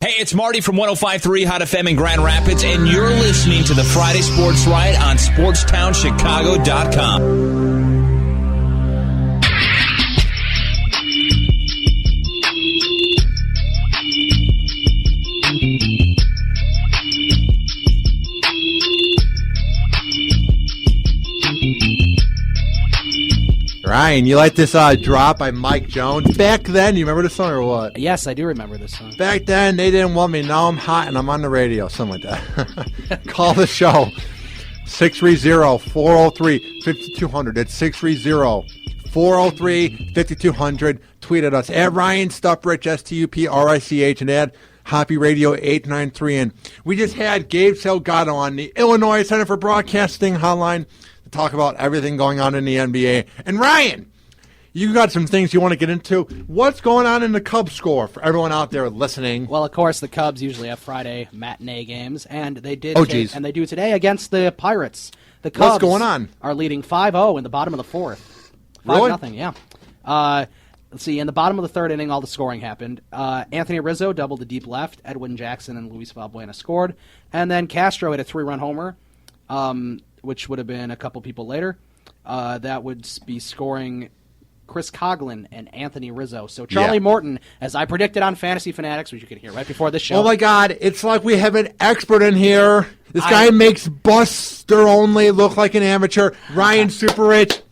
Hey, it's Marty from 105.3 Hot FM in Grand Rapids, and you're listening to the Friday Sports Riot on SportsTownChicago.com. Ryan, you like this drop by Mike Jones? Back then, you remember this song or what? Yes, I do remember this song. Back then, they didn't want me. Now I'm hot and I'm on the radio. Something like that. Call the show. 630-403-5200. It's 630-403-5200. Tweet at us at Ryan Stuprich, STUPRICH, and at Hoppy Radio 893. And we just had Gabe Salgado on the Illinois Center for Broadcasting hotline to talk about everything going on in the NBA. And Ryan, you got some things you want to get into. What's going on in the Cubs score for everyone out there listening? Well, of course, the Cubs usually have Friday matinee games, and they did. And they do today against the Pirates. The Cubs What's going on? Are leading 5-0 in the bottom of the fourth. 5-0, yeah. Let's see. In the bottom of the third inning, all the scoring happened. Anthony Rizzo doubled to deep left. Edwin Jackson and Luis Valbuena scored, and then Castro hit a 3-run homer. Which would have been a couple people later. That would be scoring Chris Coughlin and Anthony Rizzo. So Charlie Morton, as I predicted on Fantasy Fanatics, which you could hear right before this show. Oh, my God. It's like we have an expert in here. This guy makes Buster Only look like an amateur. Ryan Superrich.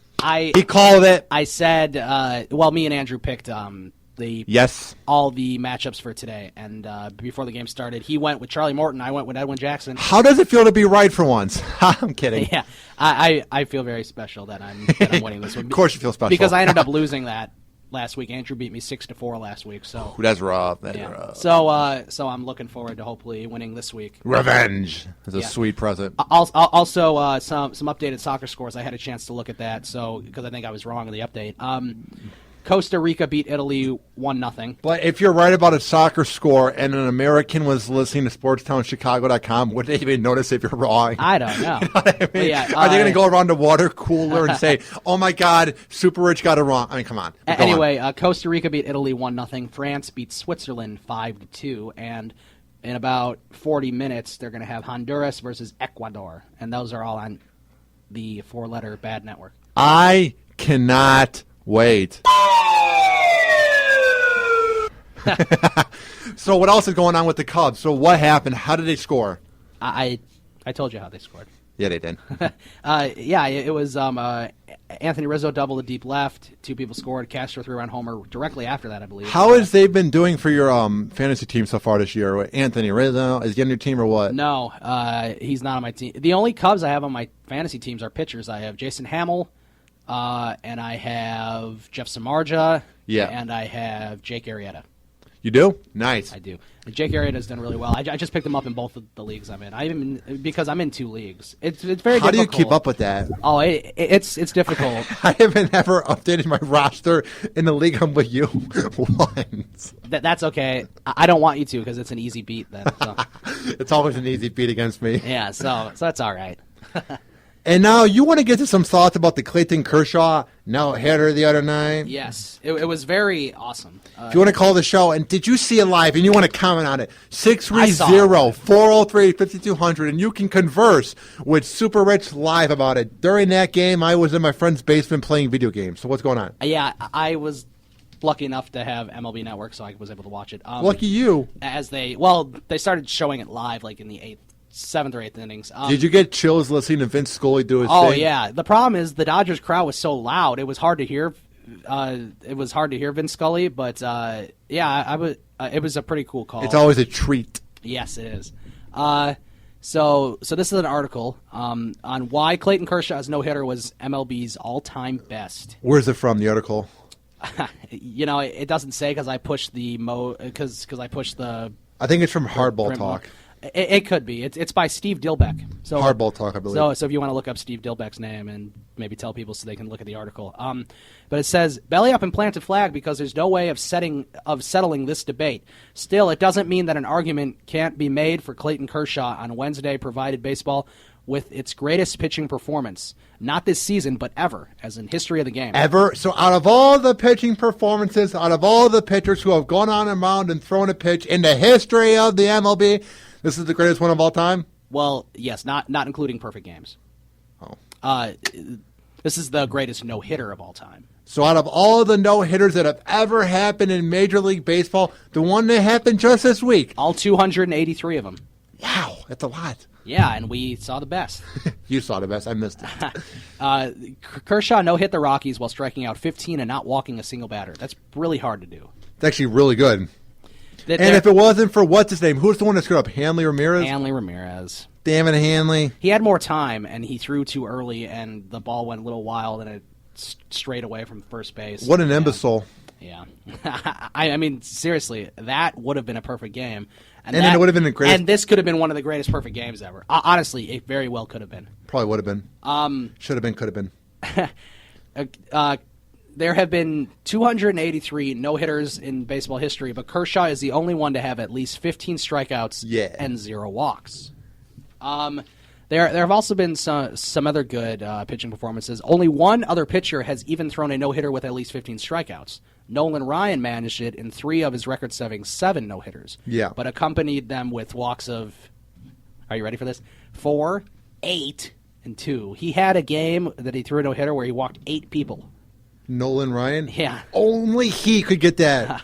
He called it. I said, me and Andrew picked all the matchups for today, and before the game started, he went with Charlie Morton, I went with Edwin Jackson. How does it feel to be right for once? I'm kidding. Yeah, I feel very special that I'm winning this one. Of course you feel special. Because I ended up losing that last week. Andrew beat me 6-4 last week. So that's rough. That's rough. So I'm looking forward to hopefully winning this week. Revenge is a sweet present. Also, some updated soccer scores. I had a chance to look at that, because I think I was wrong in the update. Costa Rica beat Italy 1-0. But if you're right about a soccer score and an American was listening to SportsTownChicago.com, would they even notice if you're wrong? I don't know. You know what I mean? Are they going to go around the water cooler and say, oh, my God, Super Rich got it wrong? I mean, come on. Anyway, Costa Rica beat Italy 1-0. France beat Switzerland 5-2. And in about 40 minutes, they're going to have Honduras versus Ecuador. And those are all on the four-letter Bad Network. I cannot wait. So what else is going on with the Cubs? So what happened? How did they score? I told you how they scored. Yeah, they did. It was Anthony Rizzo doubled to deep left. Two people scored. Castro 3-run homer directly after that, I believe. How has they been doing for your fantasy team so far this year? Anthony Rizzo, is he on your team or what? No, he's not on my team. The only Cubs I have on my fantasy teams are pitchers. I have Jason Hamill, and I have Jeff Samardzija, and I have Jake Arrieta. You do? Nice. I do. Jake Arrieta's done really well. I just picked him up in both of the leagues I'm in. Because I'm in two leagues. It's very difficult. How do you keep up with that? Oh, it's difficult. I haven't ever updated my roster in the league I'm with you once. That's okay. I don't want you to because it's an easy beat then. So. It's always an easy beat against me. Yeah, so that's all right. And now you want to get to some thoughts about the Clayton Kershaw no-hitter the other night? Yes. It was very awesome. If you want to call the show, and did you see it live, and you want to comment on it, 630-403-5200, and you can converse with Super Rich live about it. During that game, I was in my friend's basement playing video games. So what's going on? Yeah, I was lucky enough to have MLB Network, so I was able to watch it. Lucky you. They started showing it live like in the 7th or 8th innings. Did you get chills listening to Vince Scully do his thing? Oh, yeah. The problem is the Dodgers crowd was so loud, it was hard to hear. It was hard to hear Vince Scully, but it was a pretty cool call. It's always a treat. Yes, it is. So this is an article on why Clayton Kershaw's no-hitter was MLB's all-time best. Where's it from, the article? It doesn't say because I pushed the I think it's from Hardball Talk. It could be. It's by Steve Dilbeck. So Hardball Talk, I believe. So if you want to look up Steve Dilbeck's name and maybe tell people so they can look at the article. But it says, belly up and plant a flag because there's no way of settling this debate. Still, it doesn't mean that an argument can't be made for Clayton Kershaw on Wednesday, provided baseball with its greatest pitching performance, not this season, but ever, as in history of the game. Ever? So out of all the pitching performances, out of all the pitchers who have gone on a mound and thrown a pitch in the history of the MLB, this is the greatest one of all time? Well, yes, not including perfect games. Oh. This is the greatest no-hitter of all time. So out of all the no-hitters that have ever happened in Major League Baseball, the one that happened just this week. All 283 of them. Wow, that's a lot. Yeah, and we saw the best. You saw the best. I missed it. Kershaw no-hit the Rockies while striking out 15 and not walking a single batter. That's really hard to do. It's actually really good. And if it wasn't for, what's his name? Who's the one that screwed up? Hanley Ramirez? Hanley Ramirez. Damn it, Hanley. He had more time, and he threw too early, and the ball went a little wild, and it strayed away from first base. What an imbecile. Yeah. I mean, seriously, that would have been a perfect game. And then it would have been the greatest. And this could have been one of the greatest perfect games ever. Honestly, it very well could have been. Probably would have been. Should have been, could have been. There have been 283 no-hitters in baseball history, but Kershaw is the only one to have at least 15 strikeouts and 0 walks. There have also been some other good pitching performances. Only one other pitcher has even thrown a no-hitter with at least 15 strikeouts. Nolan Ryan managed it in 3 of his record-setting 7 no-hitters. Yeah. But accompanied them with walks of, are you ready for this? 4, 8, and 2. He had a game that he threw a no-hitter where he walked 8 people. Nolan Ryan? Yeah. Only he could get that.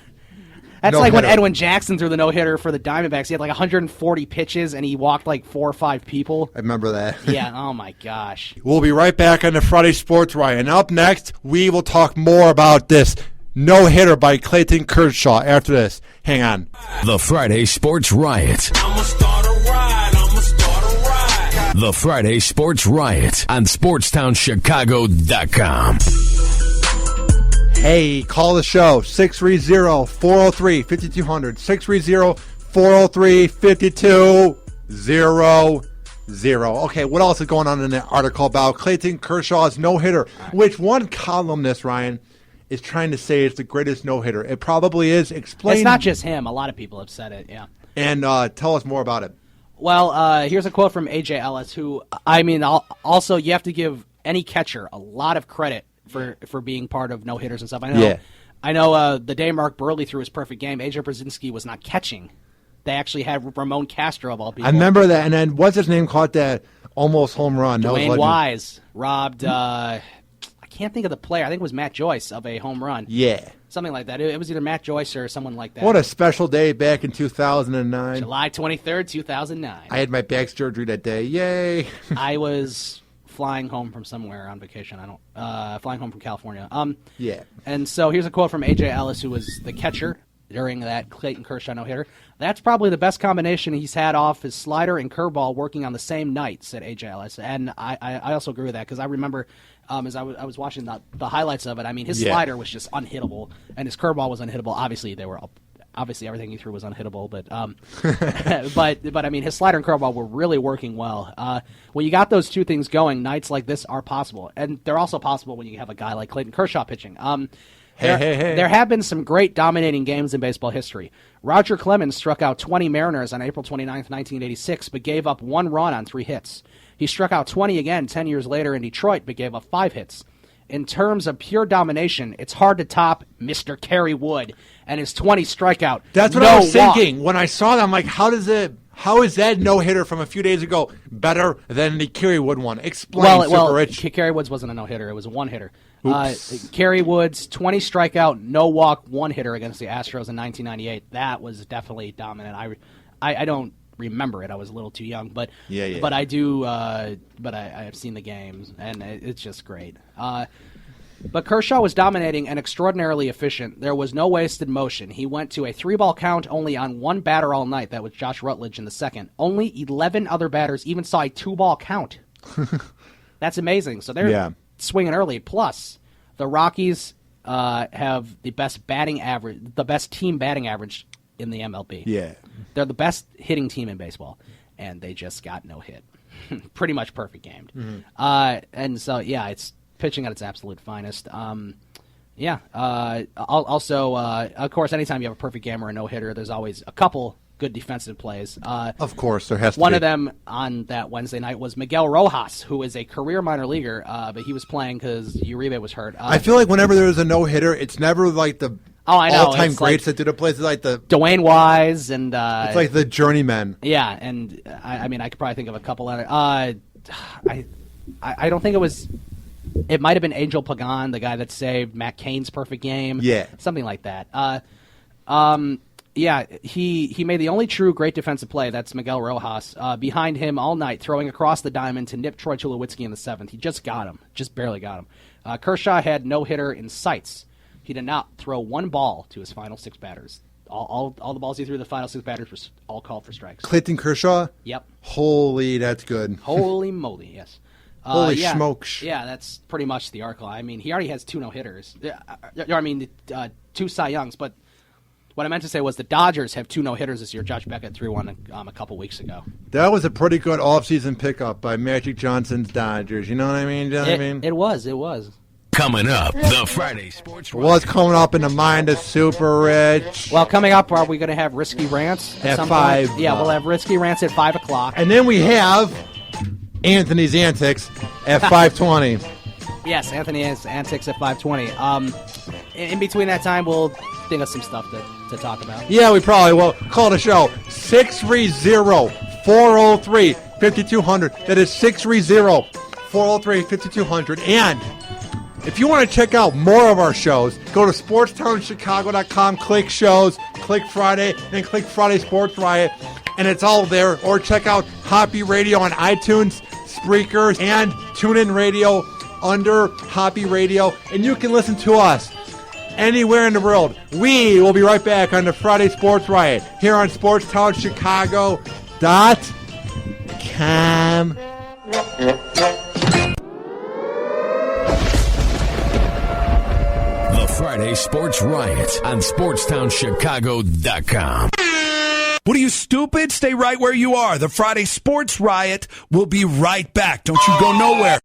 That's like when Edwin Jackson threw the no-hitter for the Diamondbacks. He had like 140 pitches, and he walked like 4 or 5 people. I remember that. Yeah, oh my gosh. We'll be right back on the Friday Sports Riot. And up next, we will talk more about this no-hitter by Clayton Kershaw after this. Hang on. The Friday Sports Riot. I'ma start a ride. The Friday Sports Riot on SportsTownChicago.com. Hey, call the show, 630-403-5200, 630-403-5200. Okay, what else is going on in that article about Clayton Kershaw's no-hitter, which one columnist, Ryan, is trying to say it's the greatest no-hitter. It probably is. Explain. It's not just him. A lot of people have said it, yeah. And tell us more about it. Well, here's a quote from A.J. Ellis, who, I mean, also you have to give any catcher a lot of credit for being part of no-hitters and stuff. I know the day Mark Burley threw his perfect game, A.J. Brzezinski was not catching. They actually had Ramon Castro of all people. I remember that. And then what's his name caught that almost home run? Dwayne Wise robbed, I can't think of the player. I think it was Matt Joyce of a home run. Yeah. Something like that. It was either Matt Joyce or someone like that. What a special day back in 2009. July 23rd, 2009. I had my back surgery that day. Yay. I was flying home from somewhere on vacation. Flying home from California. Yeah. And so here's a quote from A.J. Ellis, who was the catcher during that Clayton Kershaw no-hitter. That's probably the best combination he's had off his slider and curveball working on the same night, said A.J. Ellis. And I also agree with that because I remember as I was watching the highlights of it, I mean, his slider was just unhittable, and his curveball was unhittable. Obviously, everything he threw was unhittable, but but I mean, his slider and curveball were really working well. When you got those two things going, nights like this are possible, and they're also possible when you have a guy like Clayton Kershaw pitching. There have been some great dominating games in baseball history. Roger Clemens struck out 20 Mariners on April 29th, 1986, but gave up 1 run on 3 hits. He struck out 20 again 10 years later in Detroit, but gave up 5 hits. In terms of pure domination, it's hard to top Mr. Kerry Wood and his 20 strikeout. That's what I was thinking. When I saw that, I'm like, how is that no-hitter from a few days ago better than the Kerry Wood one? Explain, Super Rich. Kerry Woods wasn't a no-hitter. It was a one-hitter. Kerry Woods, 20 strikeout, no walk, 1-hitter against the Astros in 1998. That was definitely dominant. I don't remember it. I was a little too young, but but I do. But I have seen the games, and it's just great. But Kershaw was dominating and extraordinarily efficient. There was no wasted motion. He went to a 3-ball count only on 1 batter all night. That was Josh Rutledge in the second. Only 11 other batters even saw a 2-ball count. That's amazing. So they're swinging early. Plus, the Rockies have the best batting average, the best team batting average in the MLB. Yeah. They're the best hitting team in baseball, and they just got no hit. Pretty much perfect gamed. Mm-hmm. And so, it's pitching at its absolute finest. Also, of course, anytime you have a perfect game or a no-hitter, there's always a couple good defensive plays. Of course, there has to be. One of them on that Wednesday night was Miguel Rojas, who is a career minor leaguer, but he was playing because Uribe was hurt. I feel like whenever there's a no-hitter, it's never like the all-time greats that do the plays. It's like the Dwayne Wise and it's like the journeymen. Yeah, and I mean, I could probably think of a couple other. I don't think it was. It might have been Angel Pagan, the guy that saved Matt Cain's perfect game. Yeah, something like that. Yeah, he made the only true great defensive play. That's Miguel Rojas. Behind him all night, throwing across the diamond to nip Troy Tulowitzki in the 7th. He just got him, just barely got him. Kershaw had no hitter in sights. He did not throw one ball to his final 6 batters. All the balls he threw to the final 6 batters were all called for strikes. Clayton Kershaw? Yep. Holy, that's good. Holy moly, yes. Holy smokes. Yeah, that's pretty much the arc. I mean, he already has 2 no-hitters. 2 Cy Youngs, but what I meant to say was the Dodgers have 2 no-hitters this year. Josh Beckett threw one a couple weeks ago. That was a pretty good off-season pickup by Magic Johnson's Dodgers. You know what I mean? It was. Coming up, the Friday Sports Riot. What's coming up in the mind of Super Rich? Well, coming up, are we going to have Risky Rants at some 5? Point? Yeah, we'll have Risky Rants at 5 o'clock. And then we have Anthony's Antics at 5:20. Yes, Anthony's Antics at 5:20. In between that time, we'll think of some stuff to talk about. Yeah, we probably will. Call the show 630-403-5200. That is 630-403-5200. And if you want to check out more of our shows, go to sportstownchicago.com, click shows, click Friday, then click Friday Sports Riot, and it's all there. Or check out Hoppy Radio on iTunes, Spreaker, and TuneIn Radio under Hoppy Radio, and you can listen to us anywhere in the world. We will be right back on the Friday Sports Riot here on SportsTownChicago.com. The Friday Sports Riot on SportsTownChicago.com. What are you, stupid? Stay right where you are. The Friday Sports Riot will be right back. Don't you go nowhere.